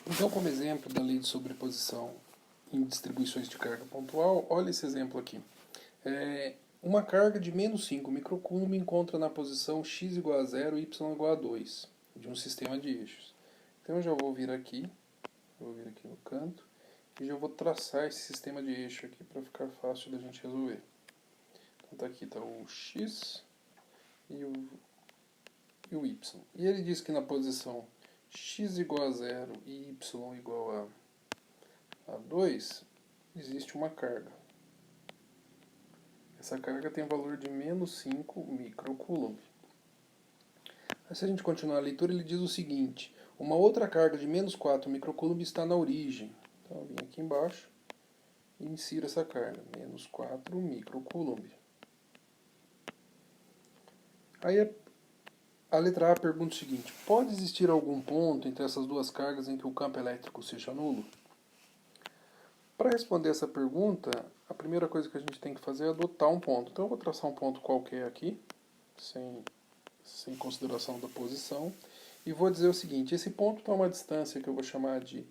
Então, como exemplo da lei de sobreposição em distribuições de carga pontual, olha esse exemplo aqui. Uma carga de menos 5 microcoulomb encontra na posição x igual a 0 e y igual a 2 de um sistema de eixos. Então eu já vou vir aqui no canto, e já vou traçar esse sistema de eixo aqui para ficar fácil da gente resolver. Então aqui está o x e o y. E ele diz que na posição x igual a 0 e y igual a 2, existe uma carga. Essa carga tem valor de menos 5 microcoulomb. Aí, se a gente continuar a leitura, ele diz o seguinte: uma outra carga de menos 4 microcoulomb está na origem. Então eu vim aqui embaixo e insiro essa carga, menos 4 microcoulomb. Aí a letra A pergunta o seguinte: pode existir algum ponto entre essas duas cargas em que o campo elétrico seja nulo? Para responder essa pergunta, a primeira coisa que a gente tem que fazer é adotar um ponto. Então eu vou traçar um ponto qualquer aqui, sem consideração da posição, e vou dizer o seguinte: esse ponto está a uma distância que eu vou chamar de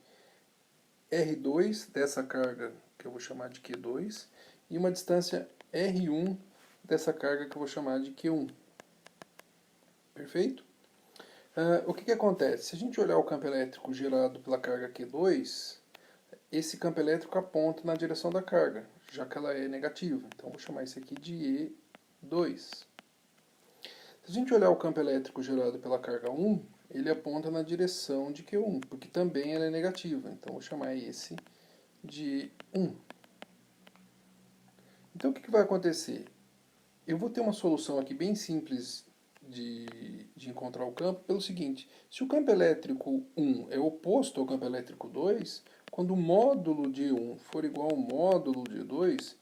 R2 dessa carga, que eu vou chamar de Q2, e uma distância R1 dessa carga que eu vou chamar de Q1. Perfeito? O que acontece? Se a gente olhar o campo elétrico gerado pela carga Q2, esse campo elétrico aponta na direção da carga, já que ela é negativa. Então, vou chamar isso aqui de E2. Se a gente olhar o campo elétrico gerado pela carga 1, ele aponta na direção de Q1, porque também ela é negativa. Então, vou chamar esse de E1. Então, o que vai acontecer? Eu vou ter uma solução aqui bem simples de encontrar o campo pelo seguinte: se o campo elétrico 1 é oposto ao campo elétrico 2, quando o módulo de 1 for igual ao módulo de 2,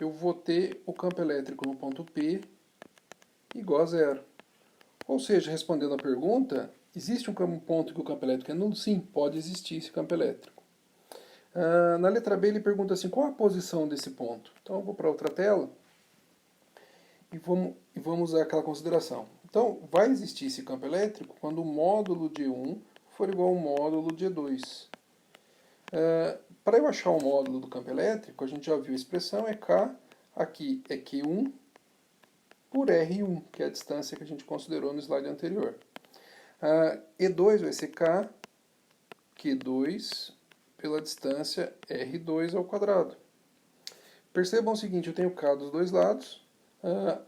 eu vou ter o campo elétrico no ponto P igual a 0. Ou seja, respondendo a pergunta, existe um ponto que o campo elétrico é nulo? Sim, pode existir esse campo elétrico. Na letra B ele pergunta assim: qual a posição desse ponto? Então eu vou para outra tela e vamos usar aquela consideração. Então, vai existir esse campo elétrico quando o módulo de 1 for igual ao módulo de 2. Para eu achar o módulo do campo elétrico, a gente já viu a expressão, é K, aqui é Q1 por R1, que é a distância que a gente considerou no slide anterior. E2 vai ser K, Q2, pela distância R2 ao quadrado. Percebam o seguinte: eu tenho K dos dois lados,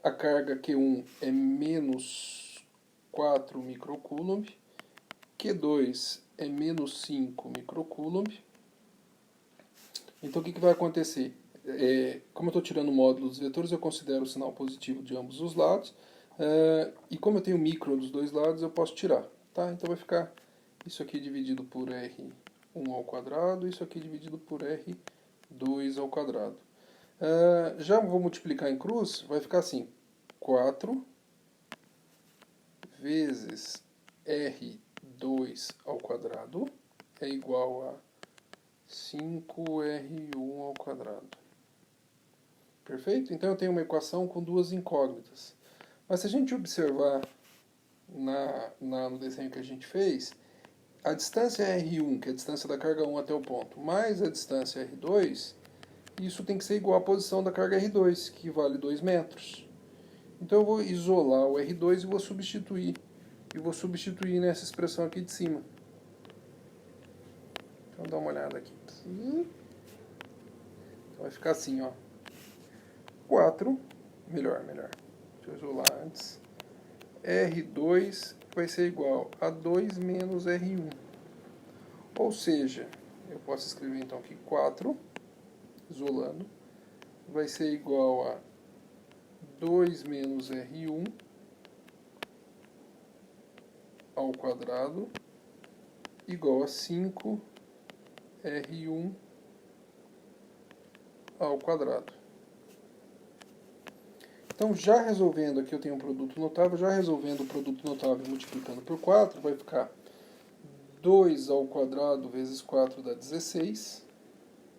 a carga Q1 é menos 4 microcoulomb, Q2 é menos 5 microcoulomb. Então o que vai acontecer? Como eu estou tirando o módulo dos vetores, eu considero o sinal positivo de ambos os lados, e como eu tenho micro dos dois lados, eu posso tirar. Tá? Então vai ficar isso aqui dividido por R1 ao quadrado, isso aqui dividido por R2 ao quadrado. Já vou multiplicar em cruz, vai ficar assim: 4 vezes R2 ao quadrado é igual a 5R1 ao quadrado. Perfeito? Então eu tenho uma equação com duas incógnitas. Mas se a gente observar no desenho que a gente fez, a distância R1, que é a distância da carga 1 até o ponto, mais a distância R2, isso tem que ser igual à posição da carga R2, que vale 2 metros. Então eu vou isolar o R2 e vou substituir. E vou substituir nessa expressão aqui de cima. Então dá uma olhada aqui. Então vai ficar assim, ó. 4, melhor. Deixa eu isolar antes. R2 vai ser igual a 2 menos R1. Ou seja, eu posso escrever então aqui 4, isolando, vai ser igual a 2 menos R1 ao quadrado igual a 5 R1 ao quadrado. Então, já resolvendo aqui, eu tenho um produto notável, já resolvendo o produto notável multiplicando por 4, vai ficar 2 ao quadrado vezes 4 dá 16,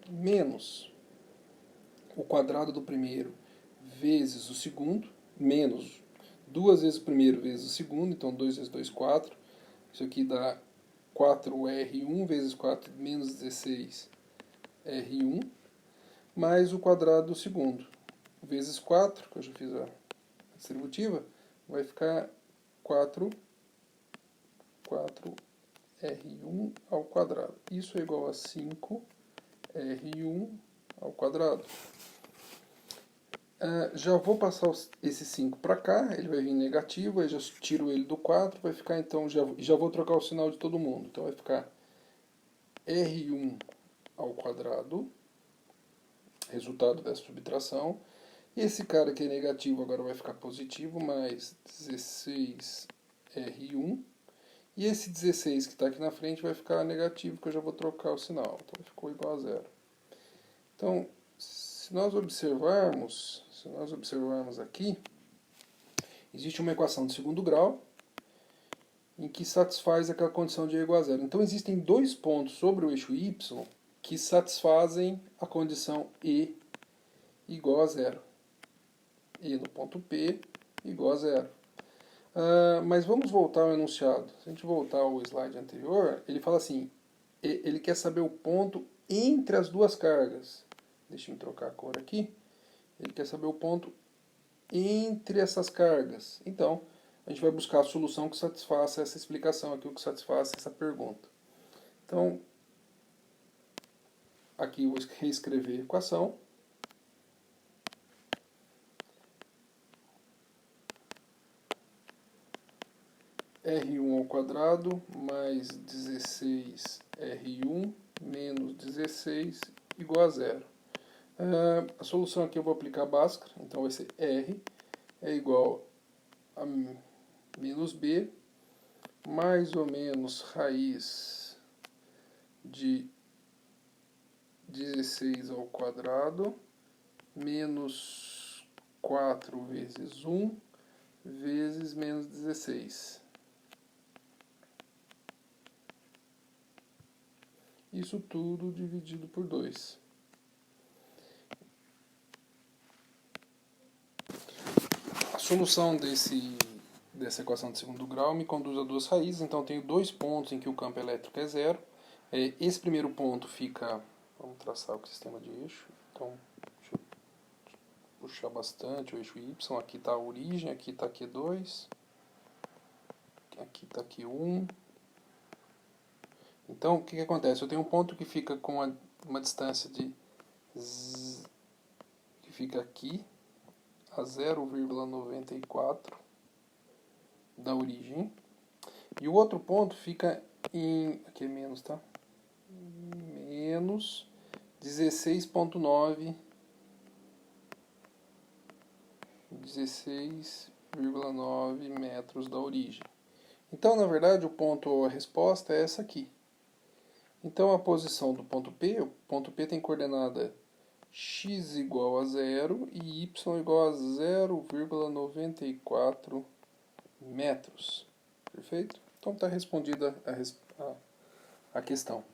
menos o quadrado do primeiro vezes o segundo, menos 2 vezes o primeiro vezes o segundo, então 2 vezes 2, 4. Isso aqui dá 4R1 vezes 4 menos 16R1, mais o quadrado do segundo, vezes 4, que eu já fiz a distributiva, vai ficar 4R1 ao quadrado. Isso é igual a 5R1 ao quadrado. Já vou passar esse 5 para cá, ele vai vir negativo, aí já tiro ele do 4, vai ficar então, já vou trocar o sinal de todo mundo. Então vai ficar R1 ao quadrado, resultado dessa subtração. E esse cara que é negativo agora vai ficar positivo, mais 16R1. E esse 16 que está aqui na frente vai ficar negativo, que eu já vou trocar o sinal. Então ficou igual a zero. Então, se nós observarmos aqui, existe uma equação de segundo grau em que satisfaz aquela condição de E igual a zero. Então existem dois pontos sobre o eixo Y que satisfazem a condição E igual a zero. E no ponto P igual a zero. Mas vamos voltar ao enunciado. Se a gente voltar ao slide anterior, ele fala assim, ele quer saber o ponto entre as duas cargas. Deixa eu trocar a cor aqui. Ele quer saber o ponto entre essas cargas. Então, a gente vai buscar a solução que satisfaça essa explicação aqui, o que satisfaça essa pergunta. Então, aqui eu vou reescrever a equação. R1 ao quadrado mais 16R1 menos 16 igual a zero. A solução aqui eu vou aplicar Bhaskara, então vai ser R é igual a menos B, mais ou menos raiz de 16 ao quadrado, menos 4 vezes 1, vezes menos 16. Isso tudo dividido por 2. A solução dessa equação de segundo grau me conduz a duas raízes, então tenho dois pontos em que o campo elétrico é zero. Esse primeiro ponto fica... Vamos traçar o sistema de eixo. Então, deixa eu puxar bastante o eixo Y. Aqui está a origem, aqui está Q2, aqui está Q1. Então, o que acontece? Eu tenho um ponto que fica com uma distância de... que fica aqui, a 0,94 da origem. E o outro ponto fica em... aqui é menos, tá? Menos 16,9 metros da origem. Então, na verdade, a resposta é essa aqui. Então, a posição do ponto P, o ponto P tem coordenada x igual a 0 e y igual a 0,94 metros. Perfeito? Então, está respondida a questão.